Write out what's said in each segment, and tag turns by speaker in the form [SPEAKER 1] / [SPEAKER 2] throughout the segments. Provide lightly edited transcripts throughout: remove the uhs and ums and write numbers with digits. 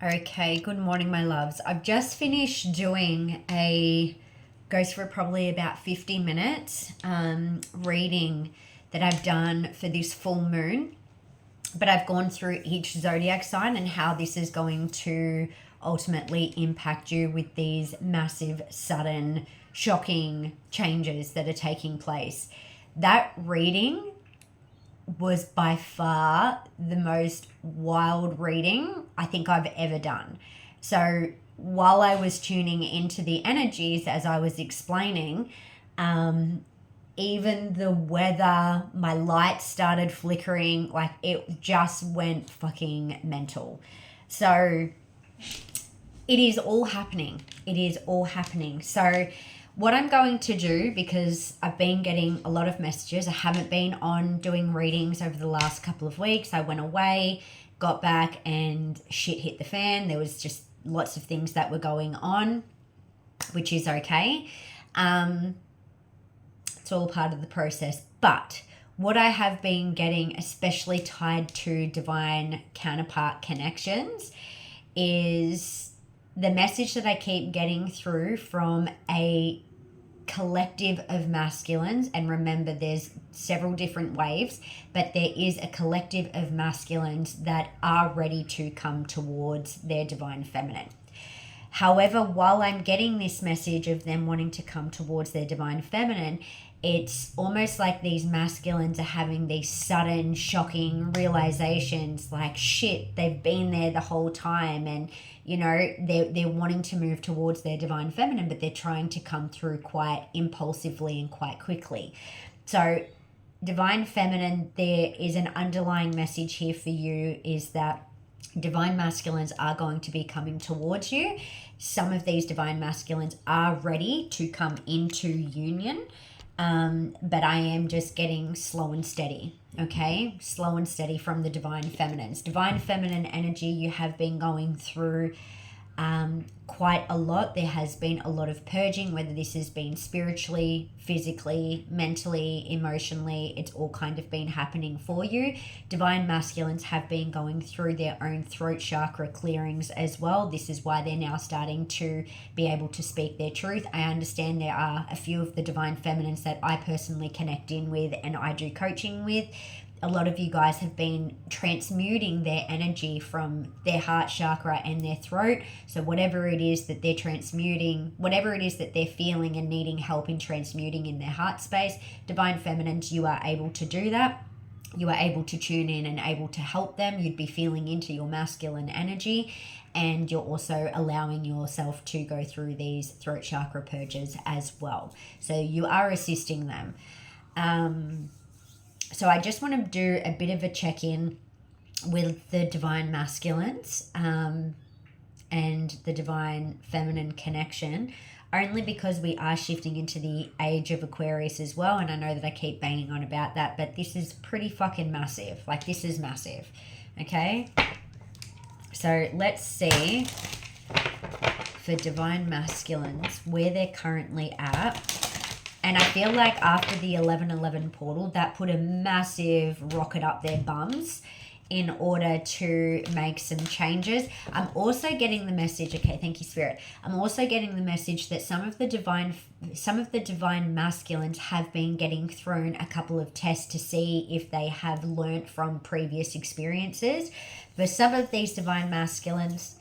[SPEAKER 1] Okay, good morning, my loves. I've just finished doing goes for probably about 50 minutes reading that I've done for this full moon. But I've gone through each zodiac sign and how this is going to ultimately impact you with these massive, sudden, shocking changes that are taking place. That reading was by far the most wild reading I think I've ever done. So while I was tuning into the energies as I was explaining, even the weather, my lights started flickering, like it just went fucking mental. So it is all happening. It is all happening. So what I'm going to do, because I've been getting a lot of messages, I haven't been on doing readings over the last couple of weeks. I went away, got back, and shit hit the fan. There was just lots of things that were going on, which is okay. It's all part of the process. But what I have been getting, especially tied to divine counterpart connections, is the message that I keep getting through from a collective of masculines. And remember, there's several different waves, but there is a collective of masculines that are ready to come towards their divine feminine. However, while I'm getting this message of them wanting to come towards their divine feminine, it's almost like these masculines are having these sudden, shocking realizations like, shit, they've been there the whole time. And, you know, they're wanting to move towards their divine feminine, but they're trying to come through quite impulsively and quite quickly. So, divine feminine, there is an underlying message here for you, is that divine masculines are going to be coming towards you. Some of these divine masculines are ready to come into union. But I am just getting slow and steady, okay? Slow and steady from the divine feminines. Divine feminine energy, you have been going through quite a lot. There has been a lot of purging, whether this has been spiritually, physically, mentally, emotionally. It's all kind of been happening for you. Divine masculines have been going through their own throat chakra clearings as well. This is why they're now starting to be able to speak their truth. I understand there are a few of the divine feminines that I personally connect in with and I do coaching with. A lot of you guys have been transmuting their energy from their heart chakra and their throat. So whatever it is that they're transmuting, whatever it is that they're feeling and needing help in transmuting in their heart space, divine feminines, you are able to do that. You are able to tune in and able to help them. You'd be feeling into your masculine energy, and you're also allowing yourself to go through these throat chakra purges as well. So you are assisting them. So I just want to do a bit of a check-in with the divine masculines and the divine feminine connection, only because we are shifting into the age of Aquarius as well. And I know that I keep banging on about that, but this is pretty fucking massive. Like, this is massive, okay? So let's see for divine masculines where they're currently at. And I feel like after the 11:11 portal, that put a massive rocket up their bums in order to make some changes. I'm also getting the message, okay, thank you, Spirit. I'm also getting the message that some of the divine masculines have been getting thrown a couple of tests to see if they have learnt from previous experiences. For some of these divine masculines,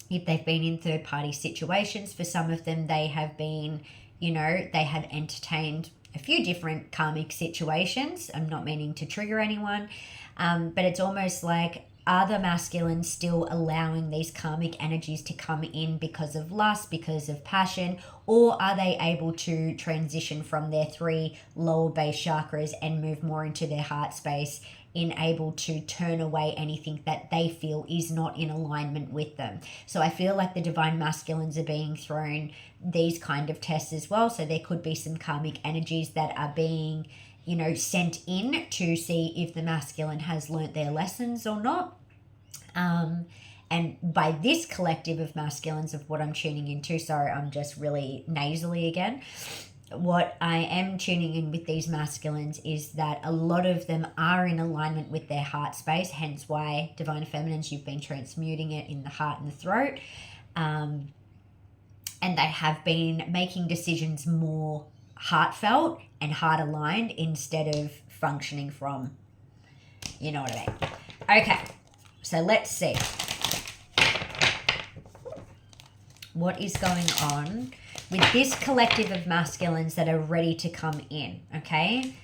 [SPEAKER 1] if they've been in third-party situations, for some of them they have been, you know, they have entertained a few different karmic situations. I'm not meaning to trigger anyone, but it's almost like, are the masculines still allowing these karmic energies to come in because of lust, because of passion, or are they able to transition from their 3 lower base chakras and move more into their heart space, in able to turn away anything that they feel is not in alignment with them? So I feel like the divine masculines are being thrown these kind of tests as well. So there could be some karmic energies that are being, you know, sent in to see if the masculine has learnt their lessons or not. And by this collective of masculines of what I'm tuning into, sorry, I'm just really nasally again. what I am tuning in with these masculines is that a lot of them are in alignment with their heart space, hence why Divine Feminines, you've been transmuting it in the heart and the throat. And they have been making decisions more heartfelt and heart aligned instead of functioning from, you know what I mean. Okay, so let's see. What is going on with this collective of masculines that are ready to come in, okay?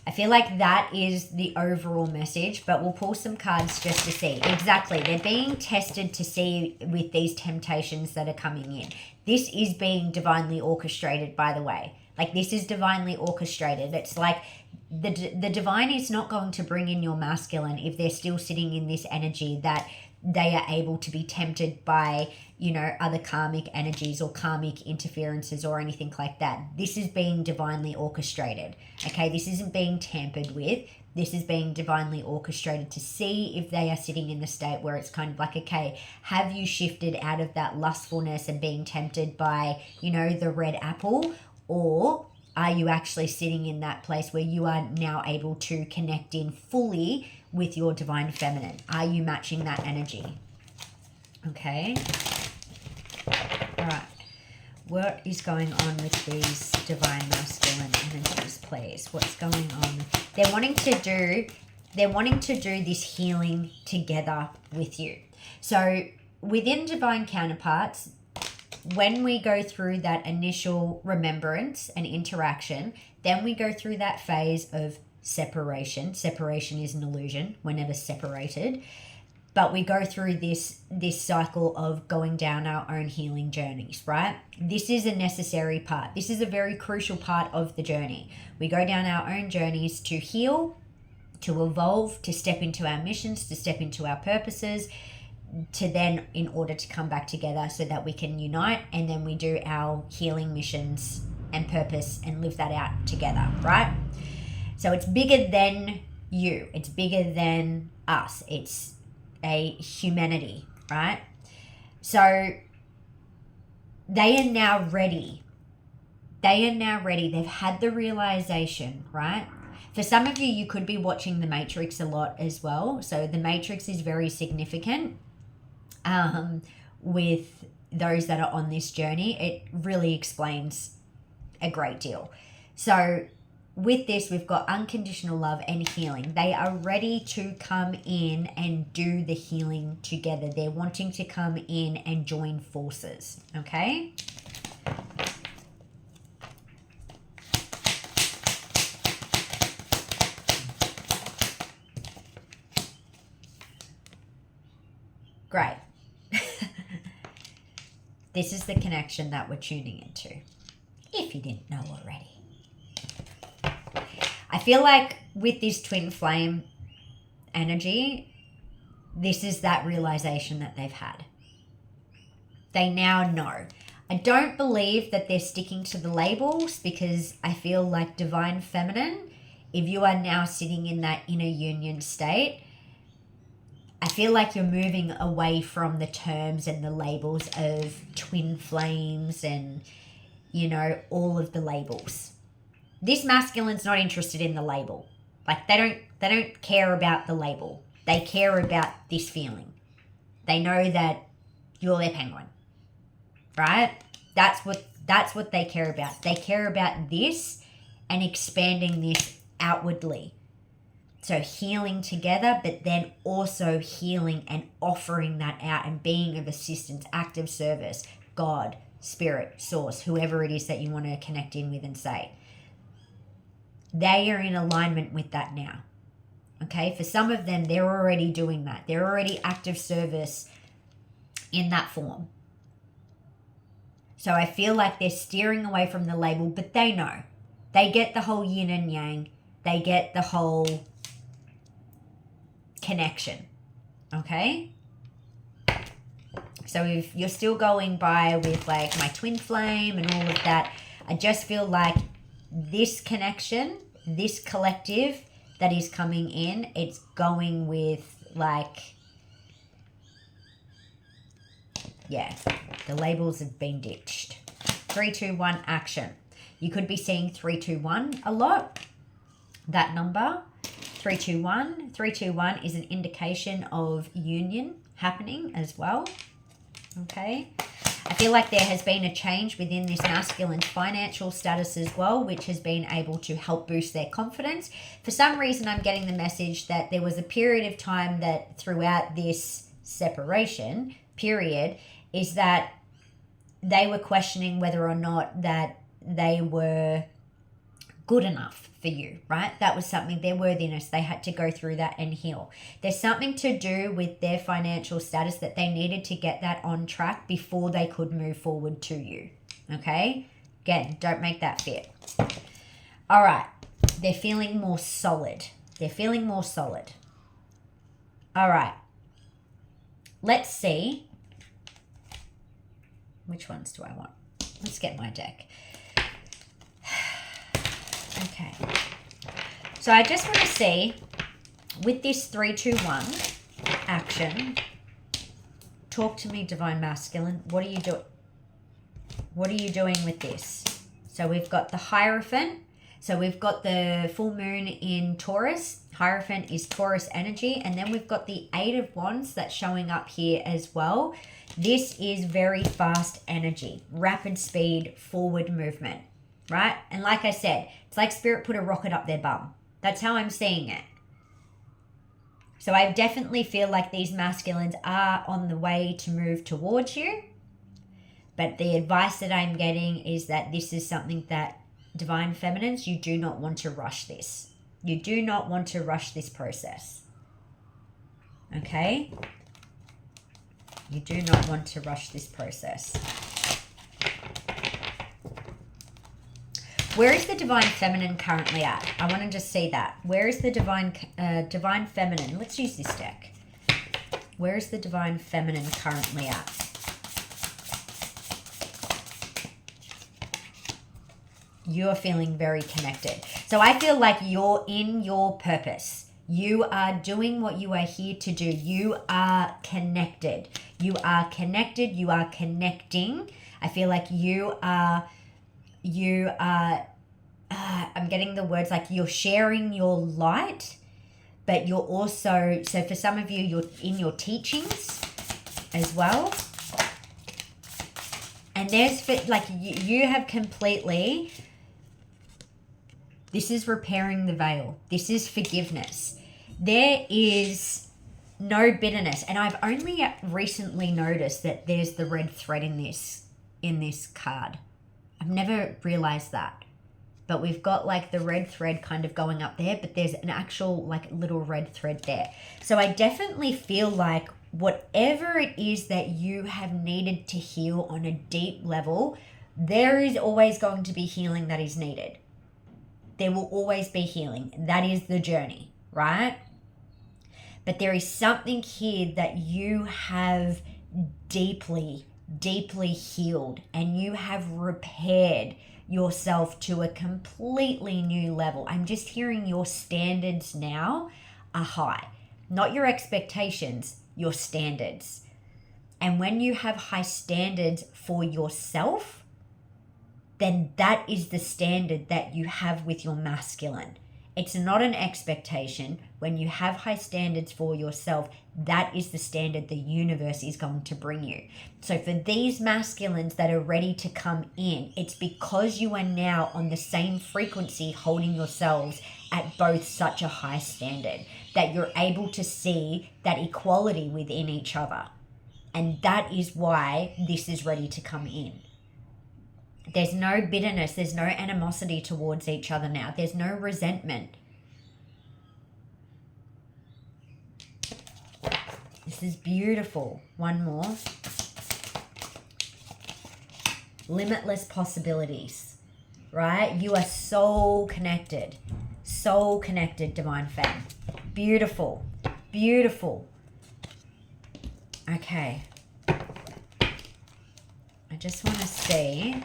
[SPEAKER 1] I feel like that is the overall message, but we'll pull some cards just to see. Exactly, they're being tested to see with these temptations that are coming in. This is being divinely orchestrated, by the way. Like, this is divinely orchestrated. It's like the divine is not going to bring in your masculine if they're still sitting in this energy that they are able to be tempted by, you know, other karmic energies or karmic interferences or anything like that. This is being divinely orchestrated, okay? This isn't being tampered with. This is being divinely orchestrated to see if they are sitting in the state where it's kind of like, okay, have you shifted out of that lustfulness and being tempted by, you know, the red apple, or are you actually sitting in that place where you are now able to connect in fully with your divine feminine? Are you matching that energy? Okay. All right. What is going on with these divine masculine energies, please? What's going on? They're wanting to do this healing together with you. So within divine counterparts, when we go through that initial remembrance and interaction, then we go through that phase of separation. Separation is an illusion. We're never separated. But we go through this cycle of going down our own healing journeys, right? This is a necessary part. This is a very crucial part of the journey. We go down our own journeys to heal, to evolve, to step into our missions, to step into our purposes, to then, in order to come back together so that we can unite, and then we do our healing missions and purpose and live that out together, right? So it's bigger than you. It's bigger than us. It's a humanity, right? So they are now ready. They are now ready. They've had the realization, right? For some of you, you could be watching The Matrix a lot as well. So The Matrix is very significant with those that are on this journey. It really explains a great deal. So with this, we've got unconditional love and healing. They are ready to come in and do the healing together. They're wanting to come in and join forces, okay? Great. This is the connection that we're tuning into, if you didn't know already. I feel like with this twin flame energy, this is that realization that they've had. They now know. I don't believe that they're sticking to the labels, because I feel like divine feminine, if you are now sitting in that inner union state, I feel like you're moving away from the terms and the labels of twin flames and, you know, all of the labels. This masculine's not interested in the label. Like, they don't care about the label. They care about this feeling. They know that you're their penguin, right? That's what they care about. They care about this and expanding this outwardly. So healing together, but then also healing and offering that out and being of assistance, active service, God, spirit, source, whoever it is that you want to connect in with and say. They are in alignment with that now. Okay, for some of them, they're already doing that. They're already active service in that form. So I feel like they're steering away from the label, but they know. They get the whole yin and yang. They get the whole connection. Okay? So if you're still going by with like my twin flame and all of that, I just feel like this connection, this collective that is coming in, it's going with like, yeah, the labels have been ditched. 3, 2, 1, action. You could be seeing 321 a lot. That number, 321. 321 is an indication of union happening as well. Okay. I feel like there has been a change within this masculine's financial status as well, which has been able to help boost their confidence. For some reason, I'm getting the message that there was a period of time that throughout this separation period is that they were questioning whether or not that they were good enough for you, right? That was something, their worthiness, they had to go through that and heal. There's something to do with their financial status that they needed to get that on track before they could move forward to you, okay? Again, don't make that fit. All right, they're feeling more solid. They're feeling more solid. All right, let's see. Which ones do I want? Let's get my deck. Okay, so I just want to see with this 321 action. Talk to me, Divine Masculine. What are you doing? What are you doing with this? So we've got the Hierophant. So we've got the full moon in Taurus. Hierophant is Taurus energy, and then we've got the 8 of Wands that's showing up here as well. This is very fast energy, rapid speed, forward movement. Right? And like I said, it's like Spirit put a rocket up their bum. That's how I'm seeing it. So I definitely feel like these masculines are on the way to move towards you. But the advice that I'm getting is that this is something that, Divine Feminines, you do not want to rush this. You do not want to rush this process. Okay? You do not want to rush this process. Where is the Divine Feminine currently at? I want to just see that. Where is the Divine Feminine? Let's use this deck. Where is the Divine Feminine currently at? You're feeling very connected. So I feel like you're in your purpose. You are doing what you are here to do. You are connected. You are connected. You are connecting. I feel like I'm getting the words like you're sharing your light, but you're also, so for some of you, you're in your teachings as well. And there's, like, you have completely, this is repairing the veil. This is forgiveness. There is no bitterness. And I've only recently noticed that there's the red thread in this card. I've never realized that, but we've got like the red thread kind of going up there, but there's an actual like little red thread there. So I definitely feel like whatever it is that you have needed to heal on a deep level, there is always going to be healing that is needed. There will always be healing. That is the journey, right? But there is something here that you have deeply healed, and you have repaired yourself to a completely new level. I'm just hearing your standards now are high. Not your expectations, your standards. And when you have high standards for yourself, then that is the standard that you have with your masculine. It's not an expectation. When you have high standards for yourself, that is the standard the universe is going to bring you. So for these masculines that are ready to come in, it's because you are now on the same frequency, holding yourselves at both such a high standard that you're able to see that equality within each other. And that is why this is ready to come in. There's no bitterness. There's no animosity towards each other now. There's no resentment. This is beautiful. One more. Limitless possibilities, right? You are so connected, Divine Femme. Beautiful, beautiful. Okay. I just want to see.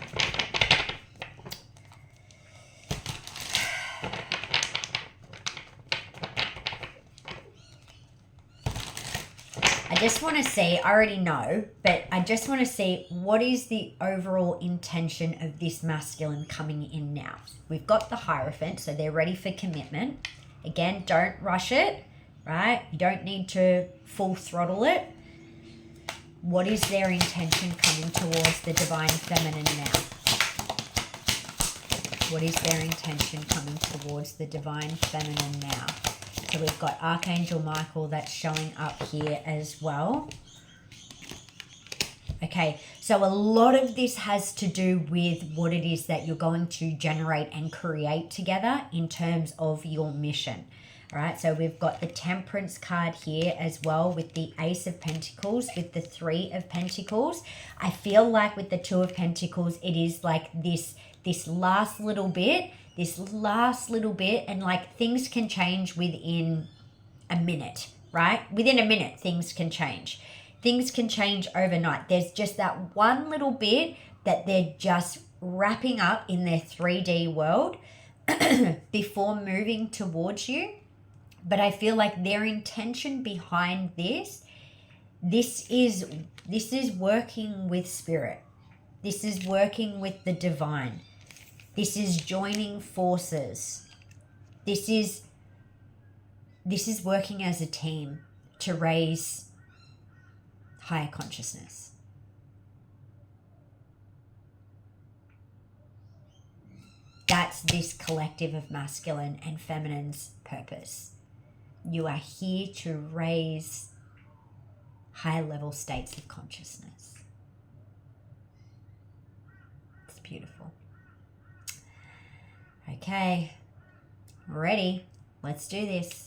[SPEAKER 1] I just want to see, I already know, but I just want to see what is the overall intention of this masculine coming in now. We've got the Hierophant, so they're ready for commitment. Again, don't rush it, right? You don't need to full throttle it. What is their intention coming towards the Divine Feminine now? What is their intention coming towards the Divine Feminine now? So we've got Archangel Michael that's showing up here as well. Okay, so a lot of this has to do with what it is that you're going to generate and create together in terms of your mission. All right, so we've got the Temperance card here as well with the Ace of Pentacles, with the Three of Pentacles. I feel like with the Two of Pentacles, it is like this last little bit, and like things can change within a minute, right? Within a minute, things can change. Things can change overnight. There's just that one little bit that they're just wrapping up in their 3D world before moving towards you. But I feel like their intention behind this is working with spirit. This is working with the divine. This is joining forces. This is working as a team to raise higher consciousness. That's this collective of masculine and feminine's purpose. You are here to raise high level states of consciousness. It's beautiful. Okay, ready? Let's do this.